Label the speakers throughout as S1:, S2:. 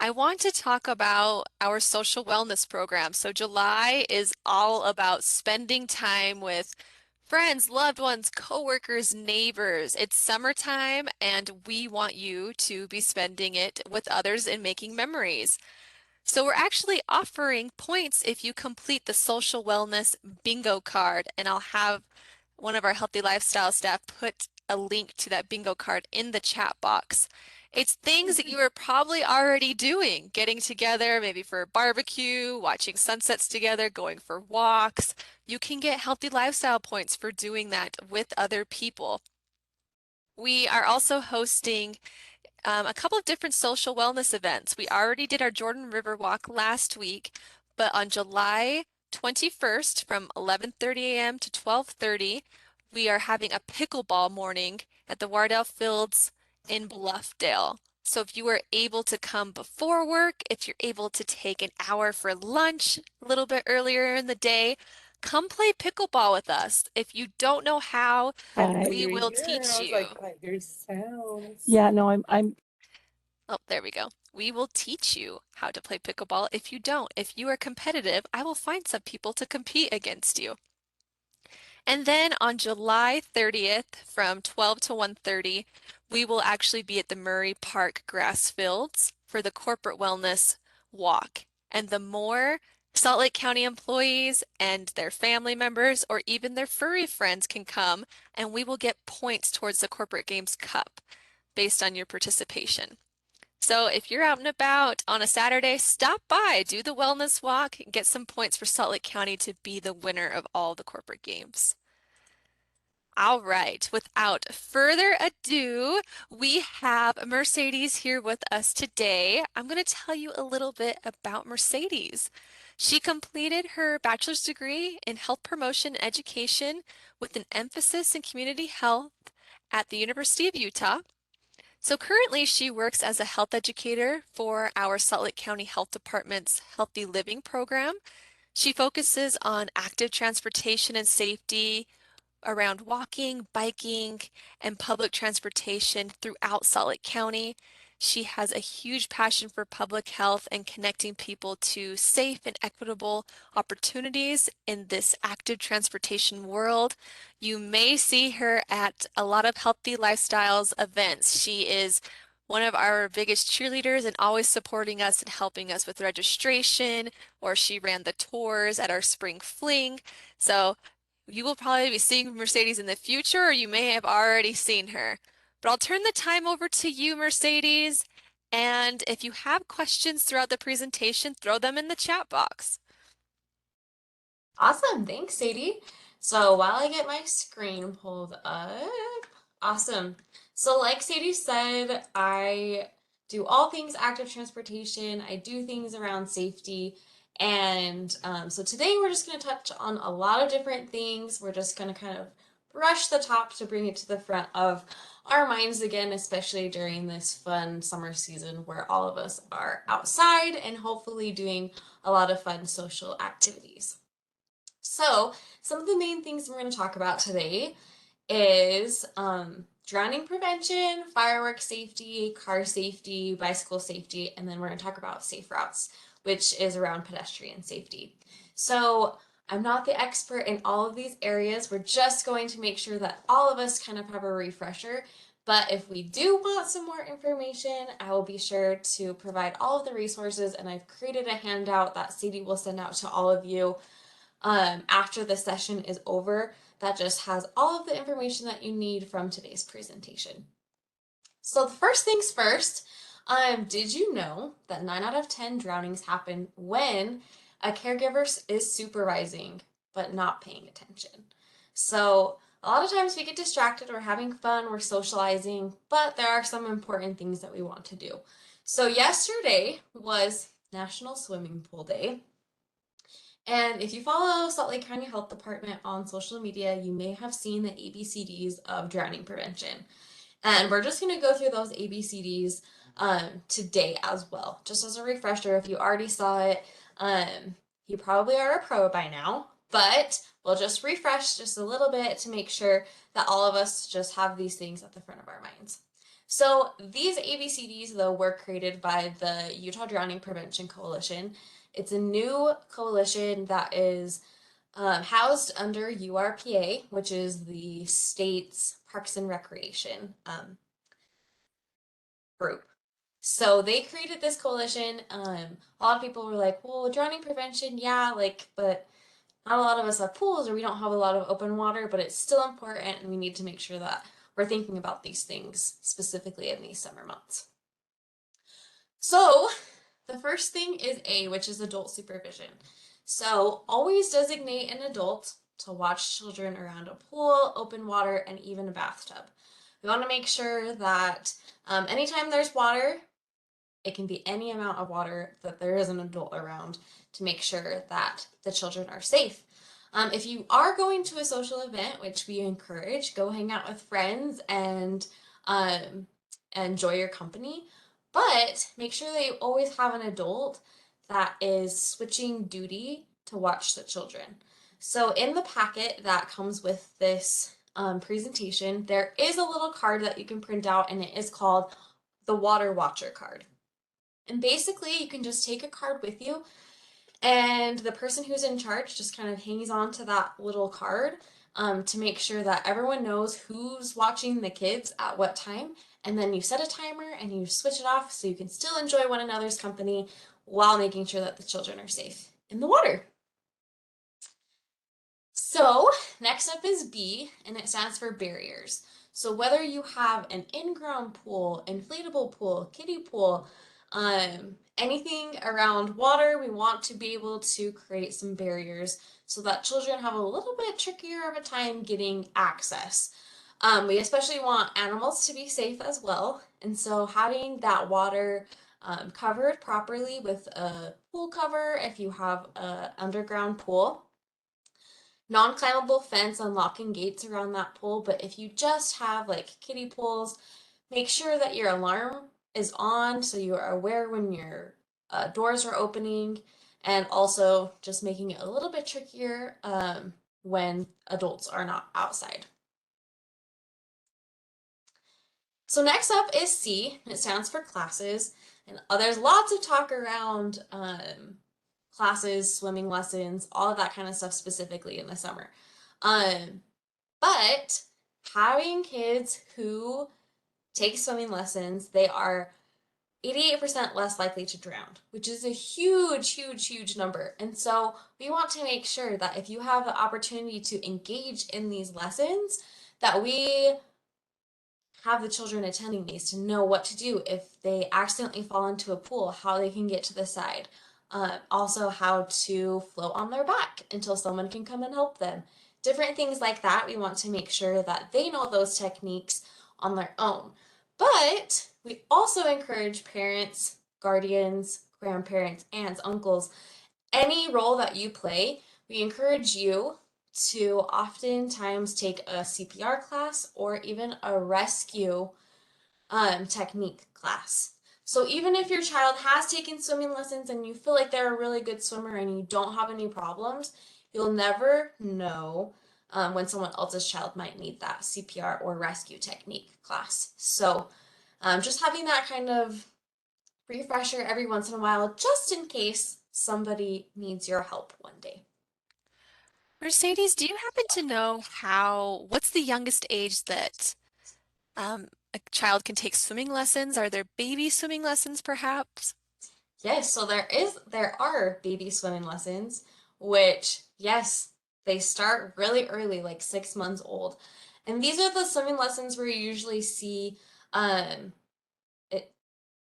S1: I want to talk about our social wellness program. So, July is all about spending time with friends, loved ones, coworkers, neighbors. It's summertime, and we want you to be spending it with others and making memories. So, we're actually offering points if you complete the social wellness bingo card, and I'll have one of our healthy lifestyle staff put a link to that bingo card in the chat box. It's things that you are probably already doing, getting together maybe for a barbecue, watching sunsets together, going for walks. You can get healthy lifestyle points for doing that with other people. We are also hosting a couple of different social wellness events. We already did our Jordan River Walk last week, but on July 21st from 11:30 a.m. to 12:30, we are having a pickleball morning at the Wardell Fields in Bluffdale. So if you are able to come before work, if you're able to take an hour for lunch a little bit earlier in the day, come play pickleball with us. If you don't know how,
S2: I
S1: we
S2: hear
S1: will
S2: you.
S1: teach
S2: I was
S1: you.
S2: like, I hear sounds. Yeah, no, I'm
S1: Oh, there we go. We will teach you how to play pickleball if you don't. If you are competitive, I will find some people to compete against you. And then on July 30th from 12 to 1:30, we will actually be at the Murray Park grass fields for the corporate wellness walk. And the more Salt Lake County employees and their family members or even their furry friends can come, and we will get points towards the Corporate Games Cup based on your participation. So if you're out and about on a Saturday, stop by, do the wellness walk, and get some points for Salt Lake County to be the winner of all the corporate games. All right, without further ado, we have Mercedes here with us today. I'm going to tell you a little bit about Mercedes. She completed her bachelor's degree in health promotion and education with an emphasis in community health at the University of Utah. So currently, she works as a health educator for our Salt Lake County Health Department's Healthy Living program. She focuses on active transportation and safety around walking, biking, and public transportation throughout Salt Lake County. She has a huge passion for public health and connecting people to safe and equitable opportunities in this active transportation world. You may see her at a lot of healthy lifestyles events. She is one of our biggest cheerleaders and always supporting us and helping us with registration, or she ran the tours at our spring fling. So you will probably be seeing Mercedes in the future, or you may have already seen her. But I'll turn the time over to you, Mercedes. And if you have questions throughout the presentation, throw them in the chat box.
S3: Awesome. Thanks, Sadie. So while I get my screen pulled up, awesome. So like Sadie said, I do all things active transportation. I do things around safety. And so today we're just going to touch on a lot of different things. We're just going to kind of brush the top to bring it to the front of our minds again, especially during this fun summer season where all of us are outside and hopefully doing a lot of fun social activities. So, some of the main things we're going to talk about today is drowning prevention, firework safety, car safety, bicycle safety, and then we're going to talk about safe routes, which is around pedestrian safety. So, I'm not the expert in all of these areas. We're just going to make sure that all of us kind of have a refresher. But if we do want some more information, I will be sure to provide all of the resources, and I've created a handout that Sadie will send out to all of you after the session is over that just has all of the information that you need from today's presentation. So the first things first, did you know that 9 out of 10 drownings happen when a caregiver is supervising but not paying attention? So a lot of times we get distracted, we're having fun, we're socializing, but there are some important things that we want to do. So yesterday was National Swimming Pool Day. And if you follow Salt Lake County Health Department on social media, you may have seen the ABCDs of drowning prevention. And we're just going to go through those ABCDs today as well. Just as a refresher, if you already saw it, you probably are a pro by now, but we'll just refresh just a little bit to make sure that all of us just have these things at the front of our minds. So these ABCDs, though, were created by the Utah Drowning Prevention Coalition. It's a new coalition that is housed under URPA, which is the state's Parks and Recreation group. So they created this coalition. A lot of people were like, well, drowning prevention, yeah, like, but not a lot of us have pools or we don't have a lot of open water, but it's still important and we need to make sure that we're thinking about these things specifically in these summer months. So the first thing is A, which is adult supervision. So always designate an adult to watch children around a pool, open water, and even a bathtub. We want to make sure that anytime there's water, it can be any amount of water, that there is an adult around to make sure that the children are safe. If you are going to a social event, which we encourage, go hang out with friends and enjoy your company. But make sure that you always have an adult that is switching duty to watch the children. So in the packet that comes with this presentation, there is a little card that you can print out, and it is called the Water Watcher card. And basically, you can just take a card with you, and the person who's in charge just kind of hangs on to that little card to make sure that everyone knows who's watching the kids at what time. And then you set a timer and you switch it off so you can still enjoy one another's company while making sure that the children are safe in the water. So next up is B, and it stands for barriers. So whether you have an in-ground pool, inflatable pool, kiddie pool, anything around water, we want to be able to create some barriers so that children have a little bit trickier of a time getting access. We especially want animals to be safe as well, and so having that water covered properly with a pool cover if you have an underground pool. Non-climbable fence and locking gates around that pool, but if you just have like kiddie pools, make sure that your alarm is on so you are aware when your doors are opening, and also just making it a little bit trickier when adults are not outside. So next up is C, and it stands for classes, and there's lots of talk around classes, swimming lessons, all of that kind of stuff specifically in the summer. But having kids who take swimming lessons, they are 88% less likely to drown, which is a huge, huge, huge number. And so we want to make sure that if you have the opportunity to engage in these lessons, that we have the children attending these to know what to do if they accidentally fall into a pool, how they can get to the side. Also how to float on their back until someone can come and help them. Different things like that. We want to make sure that they know those techniques on their own. But we also encourage parents, guardians, grandparents, aunts, uncles, any role that you play, we encourage you to oftentimes take a CPR class or even a rescue technique class. So even if your child has taken swimming lessons and you feel like they're a really good swimmer and you don't have any problems, you'll never know when someone else's child might need that CPR or rescue technique class. So just having that kind of refresher every once in a while, just in case somebody needs your help one day.
S1: Mercedes, do you happen to know what's the youngest age that a child can take swimming lessons? Are there baby swimming lessons, perhaps?
S3: Yes, so there are baby swimming lessons, which yes, they start really early, like 6 months old. And these are the swimming lessons where you usually see um it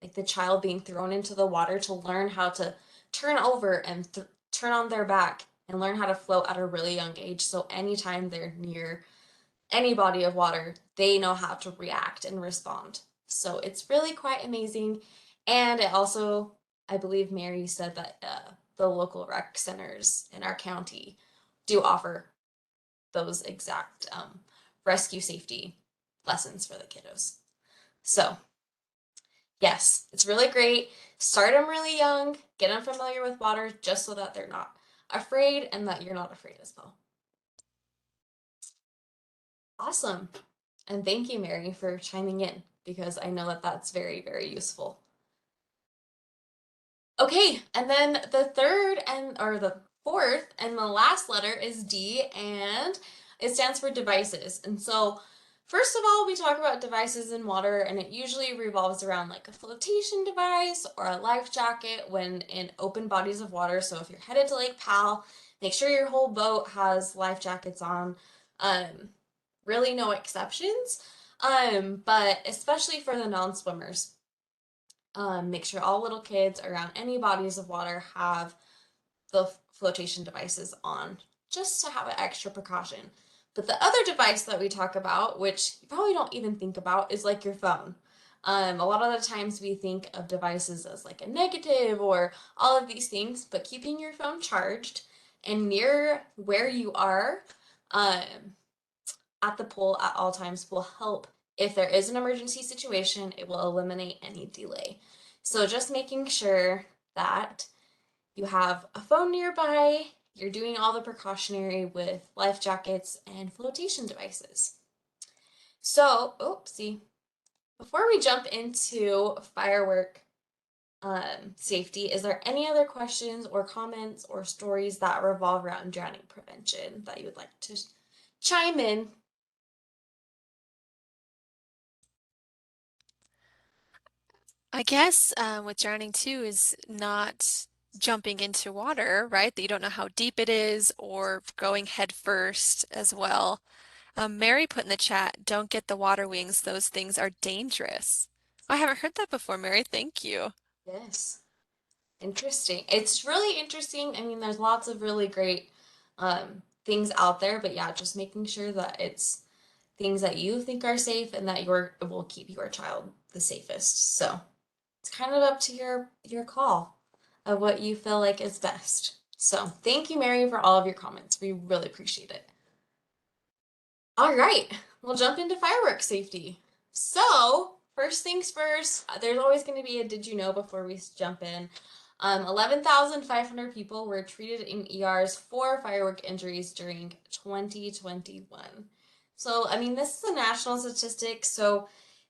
S3: like the child being thrown into the water to learn how to turn over and turn on their back and learn how to float at a really young age. So anytime they're near any body of water, they know how to react and respond. So it's really quite amazing. And it also, I believe Mary said that the local rec centers in our county do offer those exact rescue safety lessons for the kiddos. So yes, it's really great. Start them really young, get them familiar with water just so that they're not afraid and that you're not afraid as well. Awesome. And thank you, Mary, for chiming in. because I know that that's very, very useful. Okay, and then the fourth and the last letter is D, and it stands for devices. And so, first of all, we talk about devices in water, and it usually revolves around like a flotation device or a life jacket when in open bodies of water. So if you're headed to Lake Powell, make sure your whole boat has life jackets on. Really no exceptions. But especially for the non-swimmers. Make sure all little kids around any bodies of water have the flotation devices on, just to have an extra precaution. But the other device that we talk about, which you probably don't even think about, is like your phone. A lot of the times we think of devices as like a negative or all of these things, but keeping your phone charged and near where you are at the pool at all times will help. If there is an emergency situation, it will eliminate any delay. So just making sure that you have a phone nearby, you're doing all the precautionary with life jackets and flotation devices. So, before we jump into firework safety, is there any other questions or comments or stories that revolve around drowning prevention that you would like to chime in?
S1: I guess with drowning too is not jumping into water, right? That you don't know how deep it is or going head first as well. Mary put in the chat, don't get the water wings. Those things are dangerous. I haven't heard that before, Mary. Thank you.
S3: Yes. Interesting. It's really interesting. I mean, there's lots of really great things out there, but yeah, just making sure that it's things that you think are safe and that will keep your child the safest. So it's kind of up to your call of what you feel like is best. So thank you, Mary, for all of your comments. We really appreciate it. All right, we'll jump into fireworks safety. So, first things first, there's always going to be a did you know before we jump in. 11,500 people were treated in ERs for firework injuries during 2021. So, I mean, this is a national statistic, so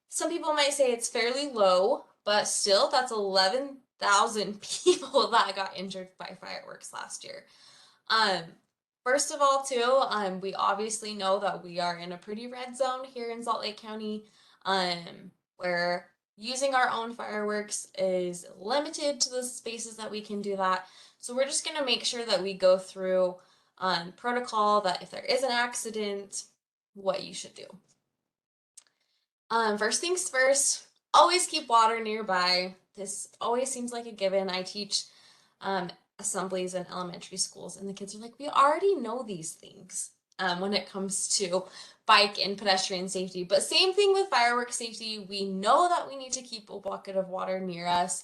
S3: some people might say it's fairly low, but still, that's 11,000 people that got injured by fireworks last year. Um, First of all, too, we obviously know that we are in a pretty red zone here in Salt Lake County, where using our own fireworks is limited to the spaces that we can do that. So we're just going to make sure that we go through protocol that if there is an accident, what you should do. First things first, always keep water nearby. This always seems like a given. I teach assemblies in elementary schools, and the kids are like, we already know these things when it comes to bike and pedestrian safety. But same thing with fireworks safety. We know that we need to keep a bucket of water near us.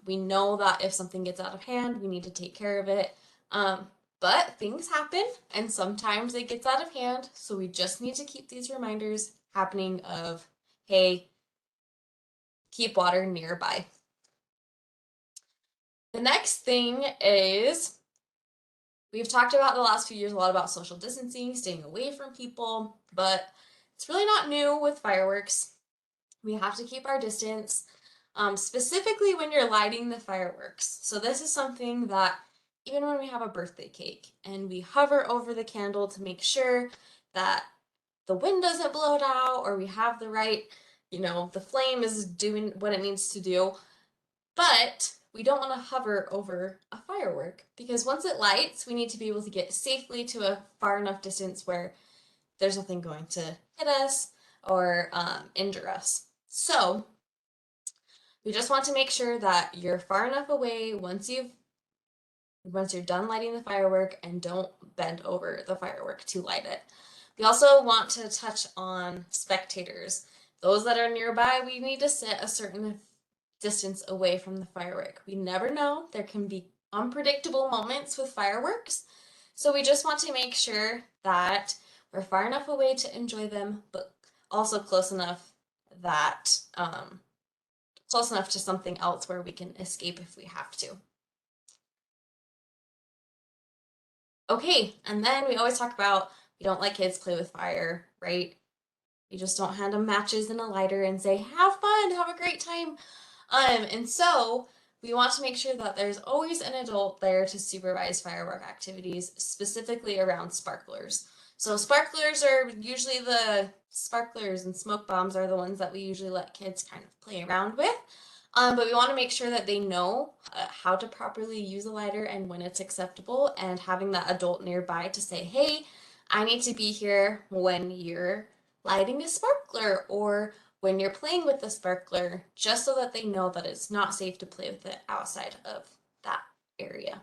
S3: We know that if something gets out of hand, we need to take care of it. But things happen, and sometimes it gets out of hand. So we just need to keep these reminders happening of, hey, keep water nearby. The next thing is we've talked about the last few years a lot about social distancing, staying away from people, but it's really not new with fireworks. We have to keep our distance, specifically when you're lighting the fireworks. So this is something that even when we have a birthday cake and we hover over the candle to make sure that the wind doesn't blow it out or we have the right, the flame is doing what it needs to do, but we don't want to hover over a firework because once it lights, we need to be able to get safely to a far enough distance where there's nothing going to hit us or injure us. So we just want to make sure that you're far enough away once you're done lighting the firework and don't bend over the firework to light it. We also want to touch on spectators. Those that are nearby, we need to sit a certain distance away from the firework. We never know. There can be unpredictable moments with fireworks. So we just want to make sure that we're far enough away to enjoy them, but also close enough to something else where we can escape if we have to. Okay, and then we always talk about we don't let kids play with fire, right? You just don't hand them matches and a lighter and say, have fun, have a great time. And so we want to make sure that there's always an adult there to supervise firework activities, specifically around sparklers. So sparklers are usually the sparklers and smoke bombs are the ones that we usually let kids kind of play around with. But we want to make sure that they know how to properly use a lighter and when it's acceptable, and having that adult nearby to say, hey, I need to be here when you're lighting a sparkler or when you're playing with the sparkler, just so that they know that it's not safe to play with it outside of that area.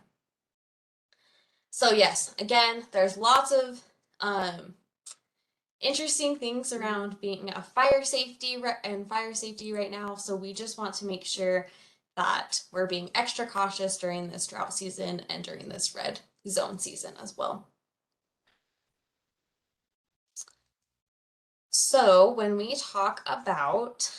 S3: So yes, again, there's lots of interesting things around being a fire safety right now. So we just want to make sure that we're being extra cautious during this drought season and during this red zone season as well. So when we talk about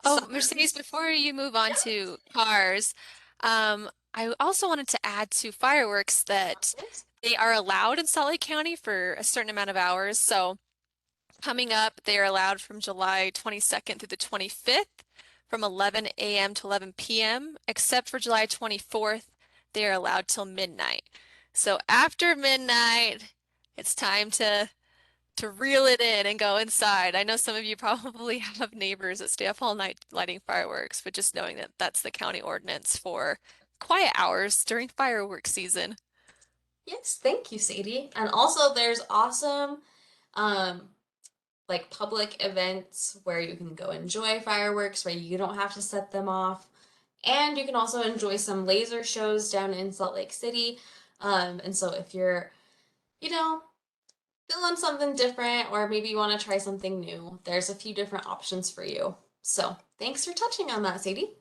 S1: Oh, Mercedes, before you move on to cars, I also wanted to add to fireworks that they are allowed in Salt Lake County for a certain amount of hours. So coming up, they are allowed from July 22nd through the 25th from 11 a.m. to 11 p.m., except for July 24th, they are allowed till midnight. So after midnight, it's time to reel it in and go inside. I know some of you probably have neighbors that stay up all night lighting fireworks, but just knowing that that's the county ordinance for quiet hours during fireworks season.
S3: yes, thank you, Sadie. And also there's awesome um like public events where you can go enjoy fireworks, where you don't have to set them off. And you can also enjoy some laser shows down in Salt Lake City. And so if you're, you know, feeling something different, or maybe you want to try something new, there's a few different options for you. So thanks for touching on that, Sadie.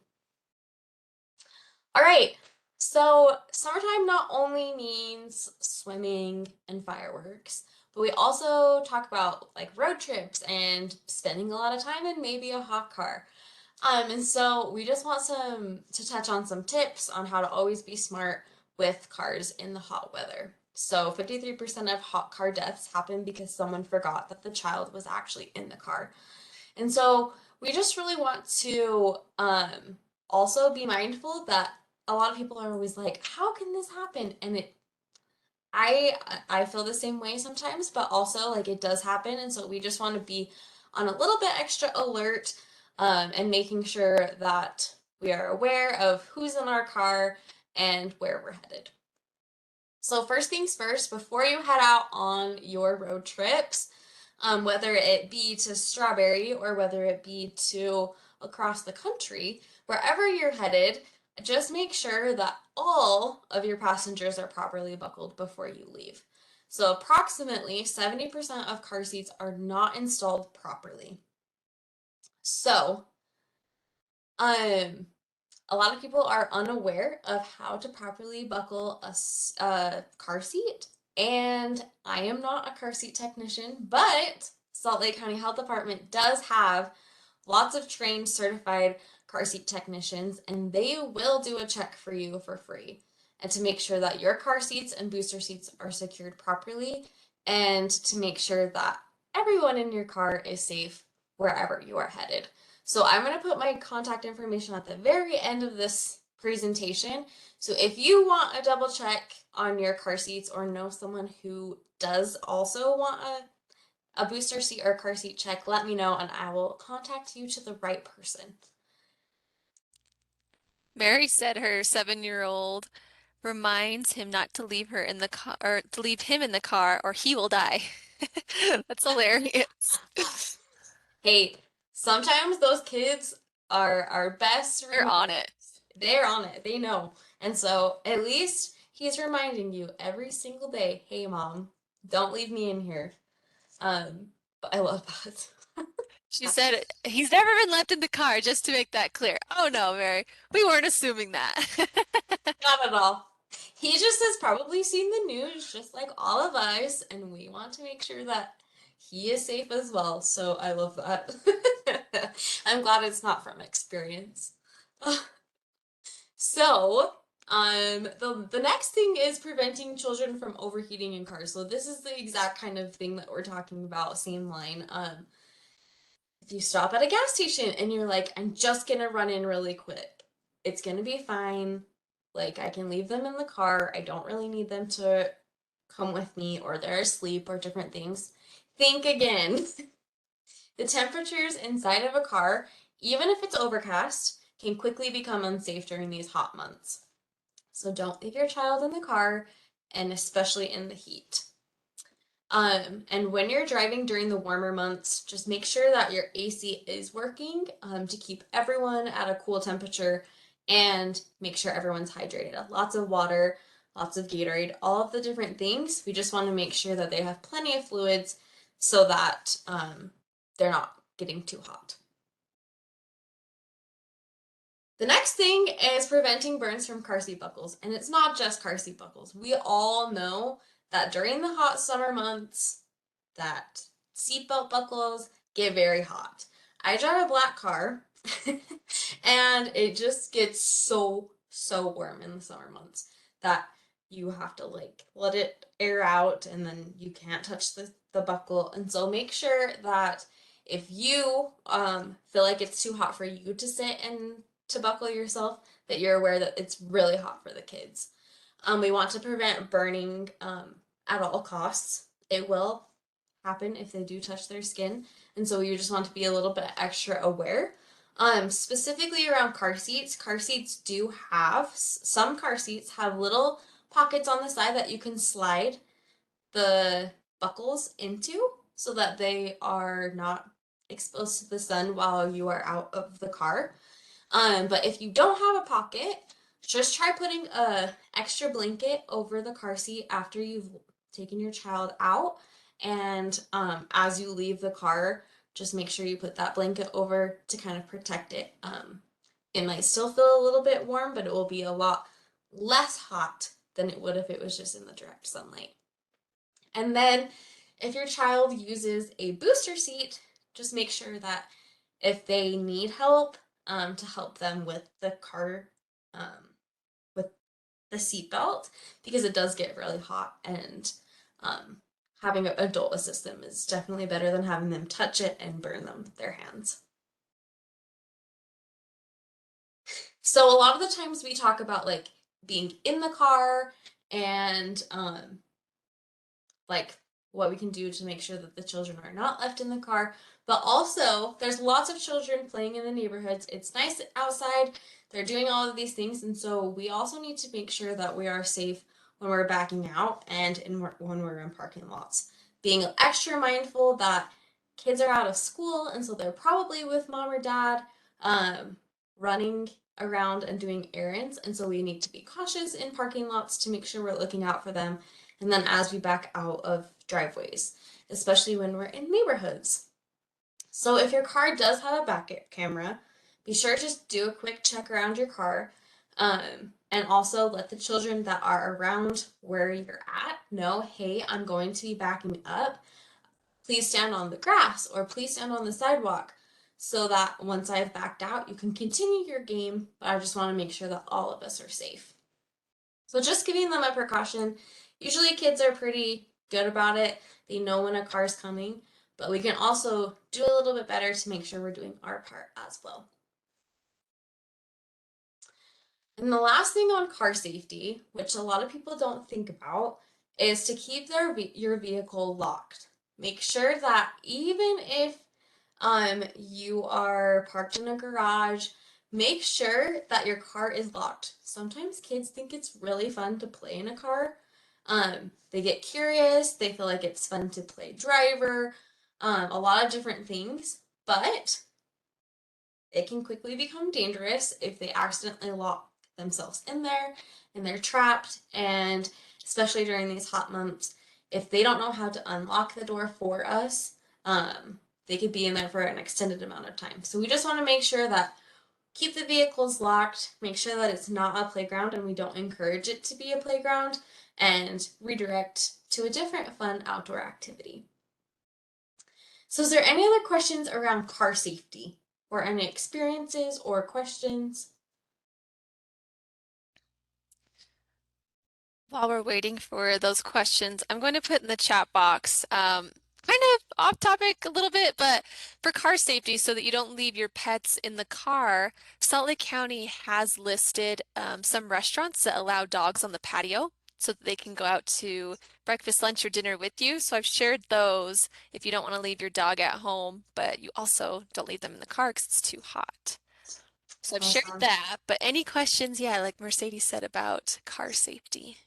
S3: All right. So summertime not only means swimming and fireworks, but we also talk about like road trips and spending a lot of time in maybe a hot car. And so we just want to touch on some tips on how to always be smart with cars in the hot weather. So 53% of hot car deaths happen because someone forgot that the child was actually in the car. And so we just really want to also be mindful that a lot of people are always like, how can this happen? And I feel the same way sometimes, but also like it does happen. And so we just want to be on a little bit extra alert, and making sure that we are aware of who's in our car and where we're headed. So first things first, before you head out on your road trips, whether it be to Strawberry or whether it be to across the country, wherever you're headed, just make sure that all of your passengers are properly buckled before you leave. So approximately 70% of car seats are not installed properly. So, um, a lot of people are unaware of how to properly buckle a car seat, and I am not a car seat technician, but Salt Lake County Health Department does have lots of trained, certified car seat technicians, and they will do a check for you for free, and to make sure that your car seats and booster seats are secured properly, and to make sure that everyone in your car is safe wherever you are headed. So I'm going to put my contact information at the very end of this presentation. So if you want a double check on your car seats or know someone who does also want a booster seat or car seat check, let me know and I will contact you to the right person.
S1: Mary said her 7-year-old reminds him not to leave her in the car or to leave him in the car or he will die. That's hilarious.
S3: Hey, sometimes those kids are our best
S1: They're on
S3: reminders.
S1: it.
S3: They're on it. They know. And so at least he's reminding you every single day, hey mom, don't leave me in here. But I love that.
S1: She said he's never been left in the car, just to make that clear. Oh no, Mary, we weren't assuming that.
S3: Not at all. He just has probably seen the news just like all of us, and we want to make sure that he is safe as well. So I love that. I'm glad it's not from experience. So, the next thing is preventing children from overheating in cars. So this is the exact kind of thing that we're talking about, same line. If you stop at a gas station and you're like, I'm just gonna run in really quick, it's gonna be fine. Like, I can leave them in the car. I don't really need them to come with me, or they're asleep, or different things. Think again. The temperatures inside of a car, even if it's overcast, can quickly become unsafe during these hot months. So don't leave your child in the car, and especially in the heat. And when you're driving during the warmer months, just make sure that your AC is working to keep everyone at a cool temperature, and make sure everyone's hydrated. Lots of water, lots of Gatorade, all of the different things. We just want to make sure that they have plenty of fluids so that they're not getting too hot. The next thing is preventing burns from car seat buckles. And it's not just car seat buckles. We all know that during the hot summer months, that seatbelt buckles get very hot. I drive a black car and it just gets so warm in the summer months that you have to like let it air out, and then you can't touch the buckle. And so make sure that if you feel like it's too hot for you to sit and to buckle yourself, that you're aware that it's really hot for the kids. We want to prevent burning at all costs. It will happen if they do touch their skin, and so you just want to be a little bit extra aware. Specifically around car seats, some car seats have little pockets on the side that you can slide the buckles into so that they are not exposed to the sun while you are out of the car. But if you don't have a pocket, just try putting a extra blanket over the car seat after you've taken your child out. And as you leave the car, just make sure you put that blanket over to kind of protect it. It might still feel a little bit warm, but it will be a lot less hot than it would if it was just in the direct sunlight. And then if your child uses a booster seat, just make sure that if they need help, to help them with the car, with the seatbelt, because it does get really hot, and having an adult assist them is definitely better than having them touch it and burn their hands. So a lot of the times we talk about like being in the car and like what we can do to make sure that the children are not left in the car. But also, there's lots of children playing in the neighborhoods. It's nice outside. They're doing all of these things. And so we also need to make sure that we are safe when we're backing out and when we're in parking lots. Being extra mindful that kids are out of school, and so they're probably with mom or dad, running around and doing errands. And so we need to be cautious in parking lots to make sure we're looking out for them, and then as we back out of driveways, especially when we're in neighborhoods. So if your car does have a backup camera, be sure to do a quick check around your car, and also let the children that are around where you're at know, hey, I'm going to be backing up. Please stand on the grass, or please stand on the sidewalk, so that once I've backed out, you can continue your game, but I just want to make sure that all of us are safe. So just giving them a precaution. Usually kids are pretty good about it. They know when a car's coming, but we can also do a little bit better to make sure we're doing our part as well. And the last thing on car safety, which a lot of people don't think about, is to keep your vehicle locked. Make sure that even if you are parked in a garage, make sure that your car is locked. Sometimes kids think it's really fun to play in a car. They get curious, they feel like it's fun to play driver, a lot of different things, but it can quickly become dangerous if they accidentally lock themselves in there and they're trapped. And especially during these hot months, if they don't know how to unlock the door for us, they could be in there for an extended amount of time. So we just want to make sure that keep the vehicles locked, make sure that it's not a playground and we don't encourage it to be a playground, and redirect to a different fun outdoor activity. So is there any other questions around car safety, or any experiences or questions?
S1: While we're waiting for those questions, I'm going to put in the chat box kind of off topic a little bit, but for car safety, so that you don't leave your pets in the car, Salt Lake County has listed some restaurants that allow dogs on the patio so that they can go out to breakfast, lunch, or dinner with you. So I've shared those if you don't want to leave your dog at home, but you also don't leave them in the car because it's too hot. So I've shared
S3: Awesome.
S1: that. But any questions, yeah, like Mercedes said about car safety.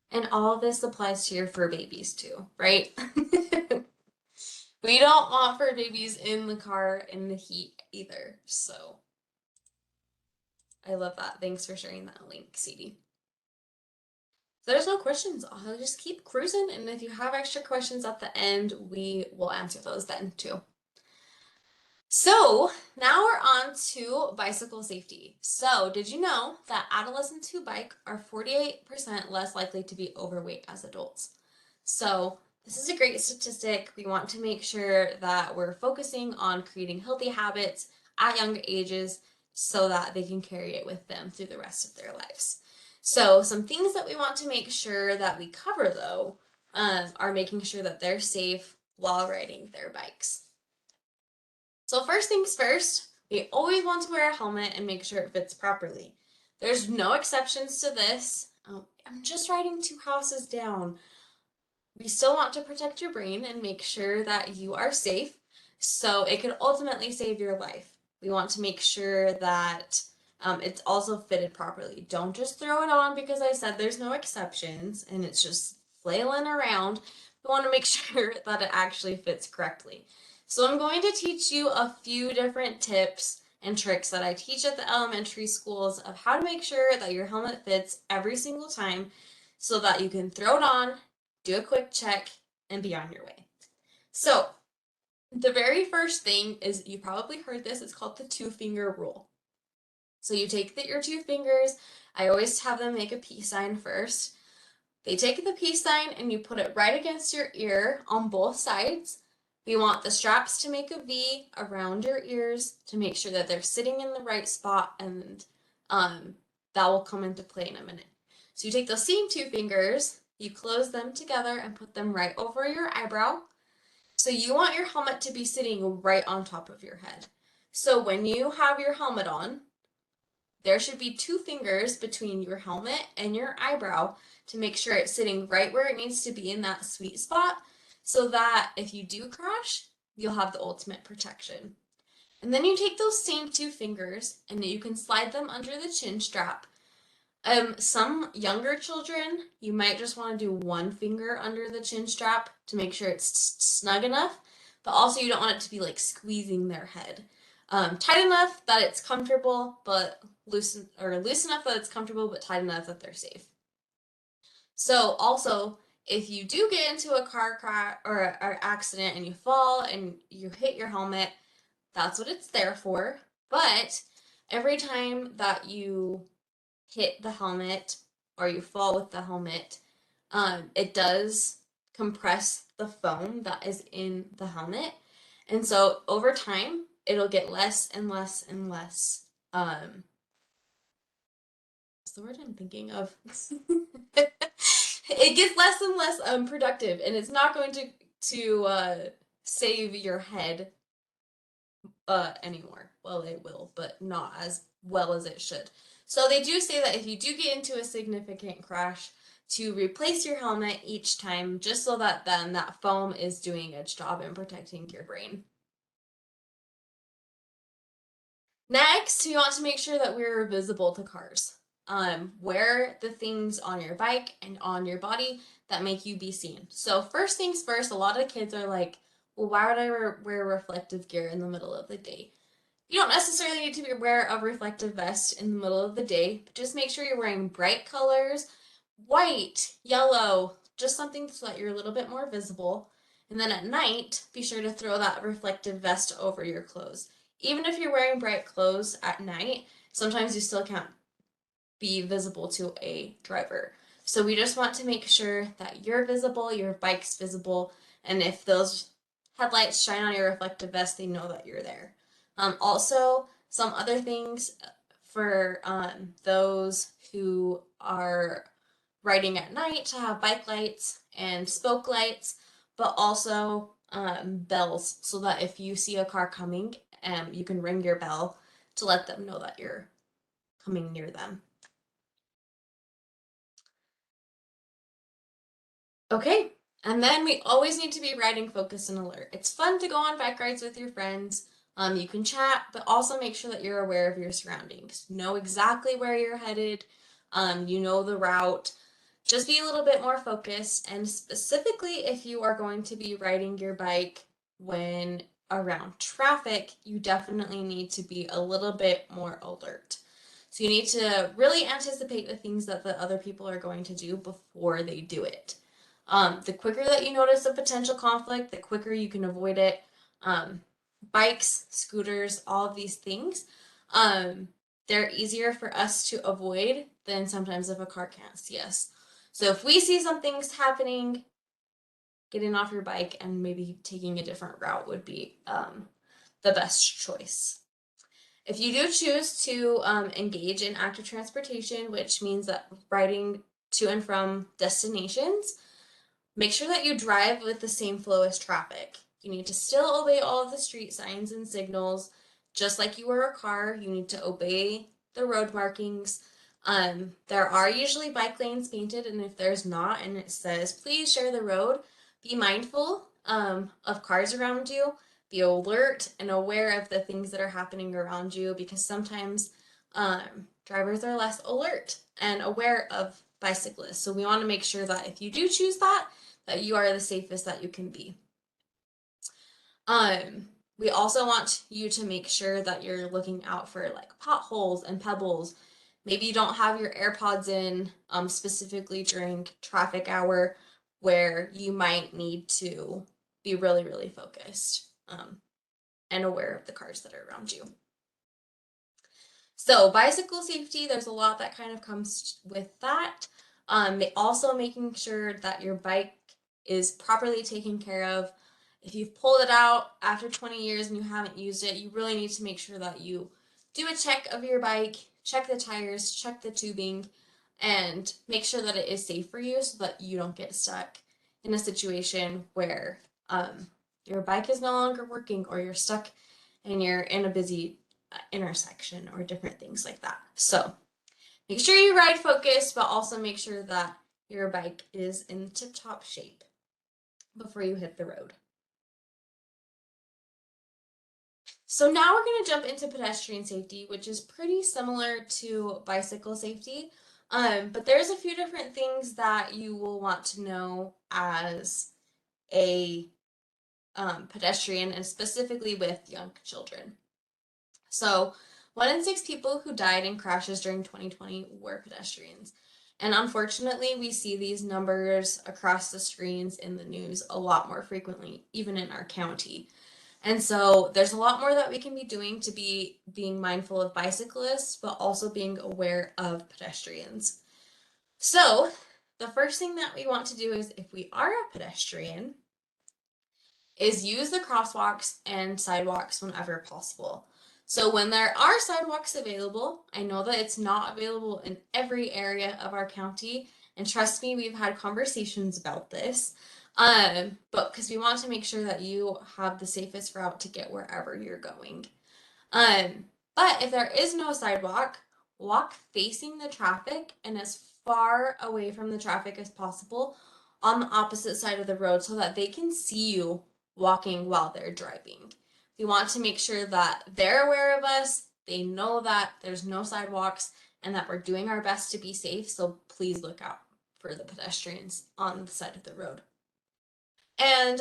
S3: And all of this applies to your fur babies too, right? We don't want fur babies in the car in the heat either. So I love that. Thanks for sharing that link, CD. If there's no questions, I'll just keep cruising. And if you have extra questions at the end, we will answer those then too. So now we're on to bicycle safety. So did you know that adolescents who bike are 48% less likely to be overweight as adults? So this is a great statistic. We want to make sure that we're focusing on creating healthy habits at younger ages so that they can carry it with them through the rest of their lives. So some things that we want to make sure that we cover though are making sure that they're safe while riding their bikes. So first things first, we always want to wear a helmet and make sure it fits properly. There's no exceptions to this. I'm just riding 2 houses down. We still want to protect your brain and make sure that you are safe, so it could ultimately save your life. We want to make sure that it's also fitted properly. Don't just throw it on because I said there's no exceptions and it's just flailing around. We want to make sure that it actually fits correctly. So I'm going to teach you a few different tips and tricks that I teach at the elementary schools of how to make sure that your helmet fits every single time so that you can throw it on, do a quick check, and be on your way. So, the very first thing is, you probably heard this, it's called the 2-finger rule. So you take your 2 fingers, I always have them make a peace sign first. They take the peace sign and you put it right against your ear on both sides. We want the straps to make a V around your ears to make sure that they're sitting in the right spot, and that will come into play in a minute. So you take those same 2 fingers, you close them together and put them right over your eyebrow. So you want your helmet to be sitting right on top of your head. So when you have your helmet on, there should be 2 fingers between your helmet and your eyebrow to make sure it's sitting right where it needs to be in that sweet spot so that if you do crash, you'll have the ultimate protection. And then you take those same 2 fingers and you can slide them under the chin strap. Some younger children, you might just want to do 1 finger under the chin strap to make sure it's snug enough, but also you don't want it to be like squeezing their head. Tight enough that it's comfortable, but loose enough that it's comfortable, but tight enough that they're safe. So also, if you do get into a car crash or accident and you fall and you hit your helmet, that's what it's there for. But every time that you hit the helmet or you fall with the helmet, it does compress the foam that is in the helmet. And so over time, it'll get less and less and less. What's the word I'm thinking of? It gets less and less productive, and it's not going to save your head anymore. Well, it will, but not as well as it should. So they do say that if you do get into a significant crash, to replace your helmet each time, just so that then that foam is doing its job in protecting your brain. Next, you want to make sure that we're visible to cars. Wear the things on your bike and on your body that make you be seen. So first things first, a lot of kids are like, well, why would I wear reflective gear in the middle of the day? You don't necessarily need to wear a reflective vest in the middle of the day, but just make sure you're wearing bright colors, white, yellow, just something so that you're a little bit more visible. And then at night, be sure to throw that reflective vest over your clothes. Even if you're wearing bright clothes at night, sometimes you still can't be visible to a driver. So we just want to make sure that you're visible, your bike's visible, and if those headlights shine on your reflective vest, they know that you're there. Also, some other things for those who are riding at night to have bike lights and spoke lights, but also bells, so that if you see a car coming, you can ring your bell to let them know that you're coming near them. Okay, and then we always need to be riding focused and alert. It's fun to go on bike rides with your friends. You can chat, but also make sure that you're aware of your surroundings. Know exactly where you're headed. You know the route. Just be a little bit more focused, and specifically if you are going to be riding your bike when around traffic, you definitely need to be a little bit more alert. So you need to really anticipate the things that the other people are going to do before they do it. The quicker that you notice a potential conflict, the quicker you can avoid it. Bikes, scooters, all of these things, they're easier for us to avoid than sometimes if a car can't see us. So if we see something's happening, getting off your bike and maybe taking a different route would be the best choice. If you do choose to engage in active transportation, which means that riding to and from destinations, make sure that you drive with the same flow as traffic. You need to still obey all of the street signs and signals. Just like you were a car, you need to obey the road markings. There are usually bike lanes painted, and if there's not and it says, please share the road, be mindful of cars around you. Be alert and aware of the things that are happening around you, because sometimes drivers are less alert and aware of bicyclists. So we want to make sure that if you do choose that you are the safest that you can be. We also want you to make sure that you're looking out for like potholes and pebbles. Maybe you don't have your AirPods in specifically during traffic hour, where you might need to be really, really focused and aware of the cars that are around you. So bicycle safety, there's a lot that kind of comes with that. Also making sure that your bike is properly taken care of. If you've pulled it out after 20 years and you haven't used it, you really need to make sure that you do a check of your bike, check the tires, check the tubing, and make sure that it is safe for you so that you don't get stuck in a situation where your bike is no longer working, or you're stuck and you're in a busy intersection or different things like that. So make sure you ride focused, but also make sure that your bike is in tip-top shape before you hit the road. So now we're going to jump into pedestrian safety, which is pretty similar to bicycle safety, but there's a few different things that you will want to know as a pedestrian, and specifically with young children. So 1 in 6 people who died in crashes during 2020 were pedestrians. And unfortunately, we see these numbers across the screens in the news a lot more frequently, even in our county. And so there's a lot more that we can be doing to be being mindful of bicyclists, but also being aware of pedestrians. So the first thing that we want to do is, if we are a pedestrian, is use the crosswalks and sidewalks whenever possible. So when there are sidewalks available, I know that it's not available in every area of our county, and trust me, we've had conversations about this, but because we want to make sure that you have the safest route to get wherever you're going. But if there is no sidewalk, walk facing the traffic and as far away from the traffic as possible on the opposite side of the road, so that they can see you walking while they're driving. We want to make sure that they're aware of us, they know that there's no sidewalks, and that we're doing our best to be safe, so please look out for the pedestrians on the side of the road. And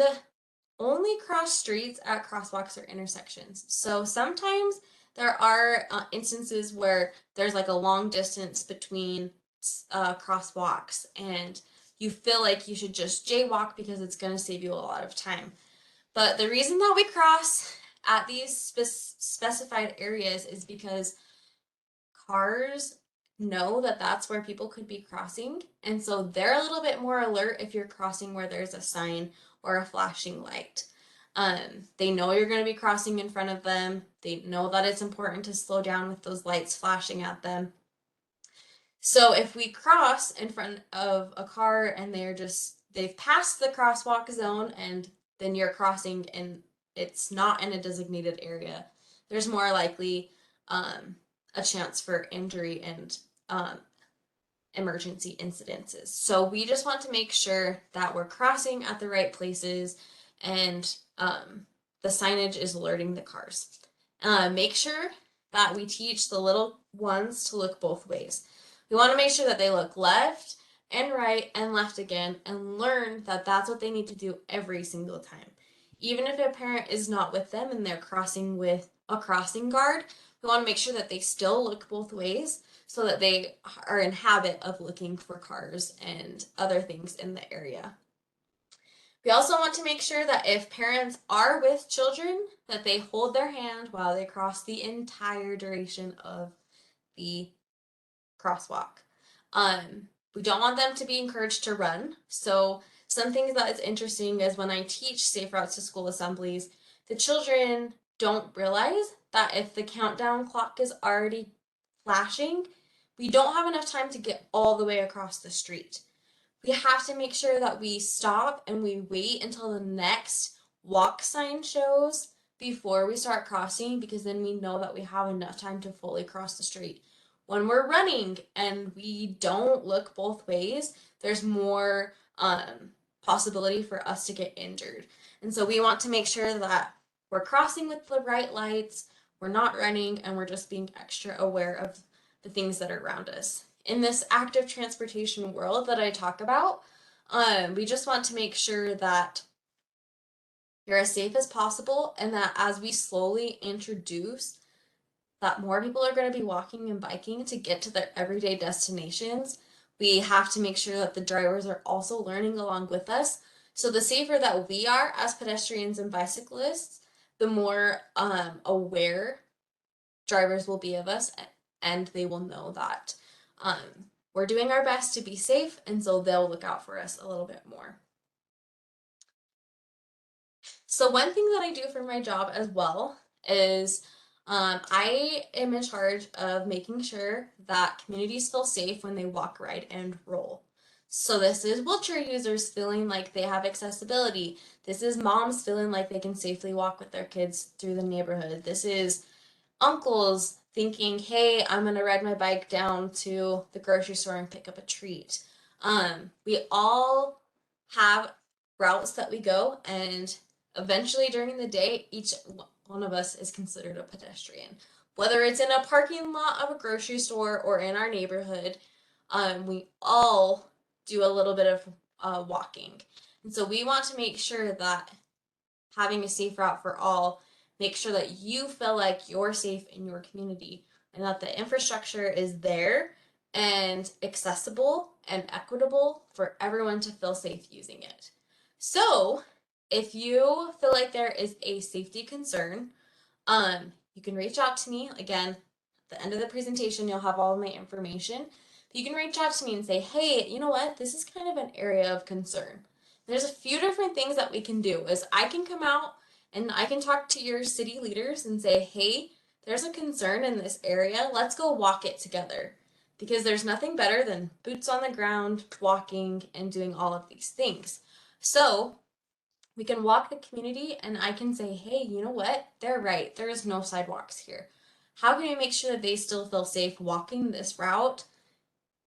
S3: only cross streets at crosswalks or intersections. So sometimes there are instances where there's like a long distance between crosswalks, and you feel like you should just jaywalk because it's going to save you a lot of time. But the reason that we cross at these specified areas is because cars know that that's where people could be crossing, and so they're a little bit more alert if you're crossing where there's a sign or a flashing light. They know you're going to be crossing in front of them. They know that it's important to slow down with those lights flashing at them. So if we cross in front of a car and they've passed the crosswalk zone and then you're crossing and it's not in a designated area, there's more likely a chance for injury and emergency incidences. So we just want to make sure that we're crossing at the right places and the signage is alerting the cars. Make sure that we teach the little ones to look both ways. We want to make sure that they look left and right and left again and learn that that's what they need to do every single time. Even if a parent is not with them and they're crossing with a crossing guard, we want to make sure that they still look both ways so that they are in habit of looking for cars and other things in the area. We also want to make sure that if parents are with children, that they hold their hand while they cross the entire duration of the crosswalk. We don't want them to be encouraged to run. So some things that is interesting is when I teach safe routes to school assemblies, the children don't realize that if the countdown clock is already flashing, we don't have enough time to get all the way across the street. We have to make sure that we stop and we wait until the next walk sign shows before we start crossing, because then we know that we have enough time to fully cross the street. When we're running and we don't look both ways, there's more possibility for us to get injured. And so we want to make sure that we're crossing with the right lights, we're not running, and we're just being extra aware of the things that are around us. In this active transportation world that I talk about, we just want to make sure that you're as safe as possible and that as we slowly introduce that more people are going to be walking and biking to get to their everyday destinations, we have to make sure that the drivers are also learning along with us. So the safer that we are as pedestrians and bicyclists, the more aware drivers will be of us, and they will know that we're doing our best to be safe, and so they'll look out for us a little bit more. So one thing that I do for my job as well is I am in charge of making sure that communities feel safe when they walk, ride, and roll. So this is wheelchair users feeling like they have accessibility. This is moms feeling like they can safely walk with their kids through the neighborhood. This is uncles thinking, hey, I'm gonna ride my bike down to the grocery store and pick up a treat. We all have routes that we go, and eventually during the day, each one of us is considered a pedestrian. Whether it's in a parking lot of a grocery store or in our neighborhood, we all do a little bit of walking. And so we want to make sure that having a safe route for all, make sure that you feel like you're safe in your community and that the infrastructure is there and accessible and equitable for everyone to feel safe using it. So if you feel like there is a safety concern, you can reach out to me. Again, at the end of the presentation, you'll have all of my information. But you can reach out to me and say, hey, you know what? This is kind of an area of concern. There's a few different things that we can do. Is I can come out and I can talk to your city leaders and say, hey, there's a concern in this area. Let's go walk it together. Because there's nothing better than boots on the ground, walking, and doing all of these things. So we can walk the community and I can say, hey, you know what? They're right. There is no sidewalks here. How can we make sure that they still feel safe walking this route,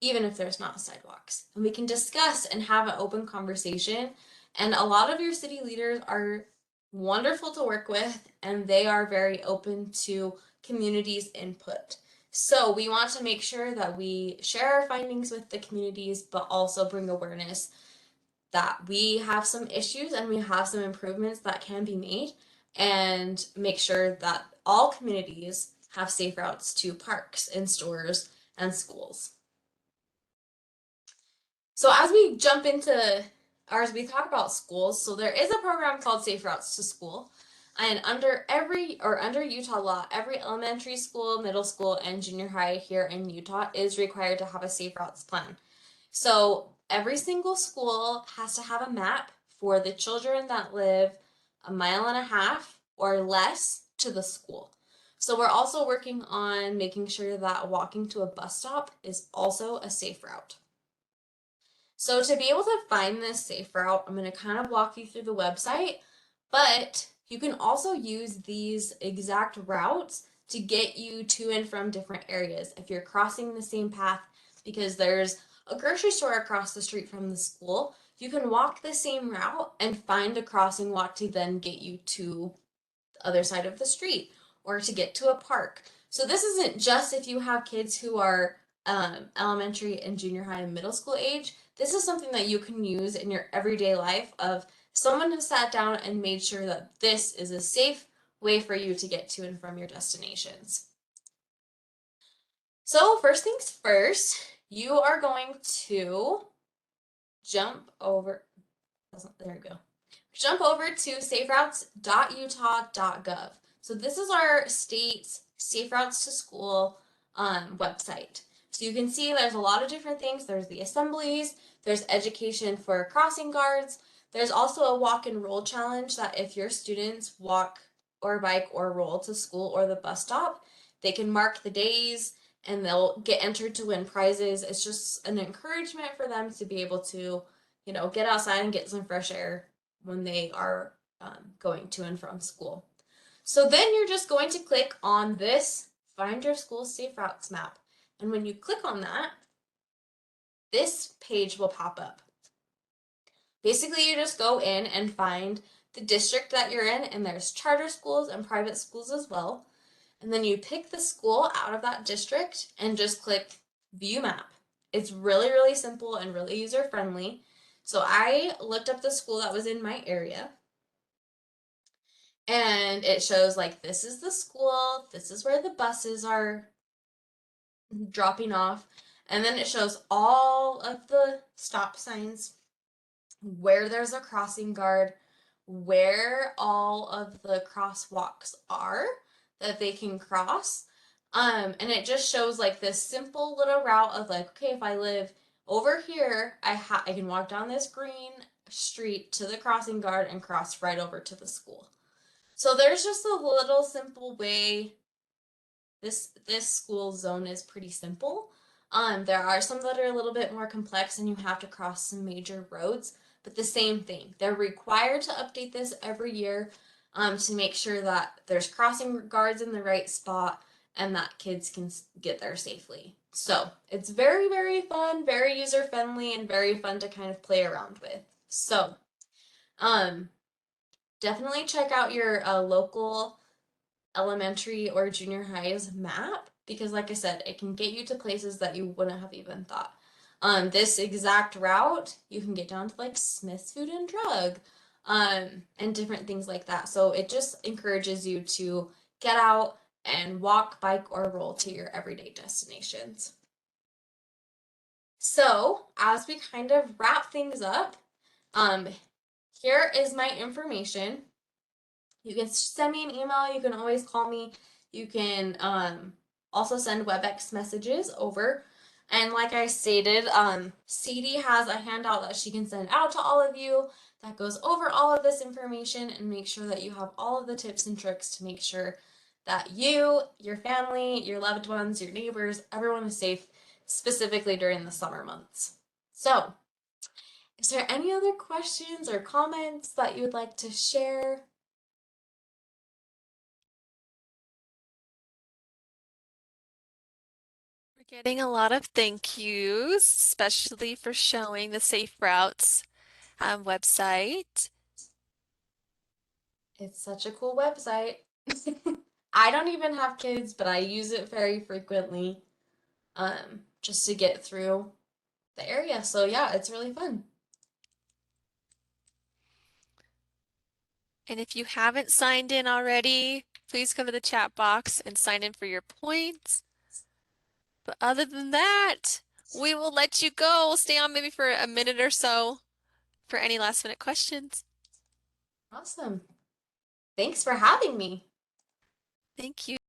S3: even if there's not sidewalks? And we can discuss and have an open conversation. And a lot of your city leaders are wonderful to work with, and they are very open to communities' input. So we want to make sure that we share our findings with the communities, but also bring awareness that we have some issues and we have some improvements that can be made, and make sure that all communities have safe routes to parks and stores and schools. So as we jump into, or as we talk about schools, so there is a program called Safe Routes to School. And under Utah law, every elementary school, middle school, and junior high here in Utah is required to have a safe routes plan. So every single school has to have a map for the children that live a mile and a half or less to the school. So we're also working on making sure that walking to a bus stop is also a safe route. So to be able to find this safe route, I'm going to kind of walk you through the website, but you can also use these exact routes to get you to and from different areas. If you're crossing the same path because there's a grocery store across the street from the school, you can walk the same route and find a crossing walk to then get you to the other side of the street or to get to a park. So this isn't just if you have kids who are elementary and junior high and middle school age. This is something that you can use in your everyday life of someone has sat down and made sure that this is a safe way for you to get to and from your destinations. So first things first, you are going to jump over, there you go. Jump over to saferoutes.utah.gov. So this is our state's Safe Routes to School website. So you can see there's a lot of different things. There's the assemblies, there's education for crossing guards. There's also a walk and roll challenge that if your students walk or bike or roll to school or the bus stop, they can mark the days and they'll get entered to win prizes. It's just an encouragement for them to be able to, get outside and get some fresh air when they are going to and from school. So then you're just going to click on this Find Your School Safe Routes map. And when you click on that, this page will pop up. Basically, you just go in and find the district that you're in, and there's charter schools and private schools as well. And then you pick the school out of that district and just click View Map. It's really, really simple and really user-friendly. So I looked up the school that was in my area, and it shows like this is the school, this is where the buses are dropping off, and then it shows all of the stop signs, where there's a crossing guard, where all of the crosswalks are that they can cross. And it just shows like this simple little route of like, okay, if I live over here, I can walk down this green street to the crossing guard and cross right over to the school. So there's just a little simple way. This school zone is pretty simple. There are some that are a little bit more complex and you have to cross some major roads, but the same thing. They're required to update this every year to make sure that there's crossing guards in the right spot and that kids can get there safely. So it's very, very fun, very user friendly, and very fun to kind of play around with. So definitely check out your local elementary or junior high's map because like I said, it can get you to places that you wouldn't have even thought. This exact route, you can get down to like Smith's Food and Drug, and different things like that. So it just encourages you to get out and walk, bike, or roll to your everyday destinations. So as we kind of wrap things up, here is my information. You can send me an email. You can always call me. You can also send WebEx messages over. And like I stated, Sadie has a handout that she can send out to all of you that goes over all of this information and make sure that you have all of the tips and tricks to make sure that you, your family, your loved ones, your neighbors, everyone is safe, specifically during the summer months. So, is there any other questions or comments that you would like to share?
S1: We're getting a lot of thank yous, especially for showing the Safe Routes website.
S3: It's such a cool website. I don't even have kids, but I use it very frequently just to get through the area. So yeah, it's really fun.
S1: And if you haven't signed in already, please go to the chat box and sign in for your points. But other than that, we will let you go. Stay on maybe for a minute or so for any last minute questions.
S3: Awesome. Thanks for having me.
S1: Thank you.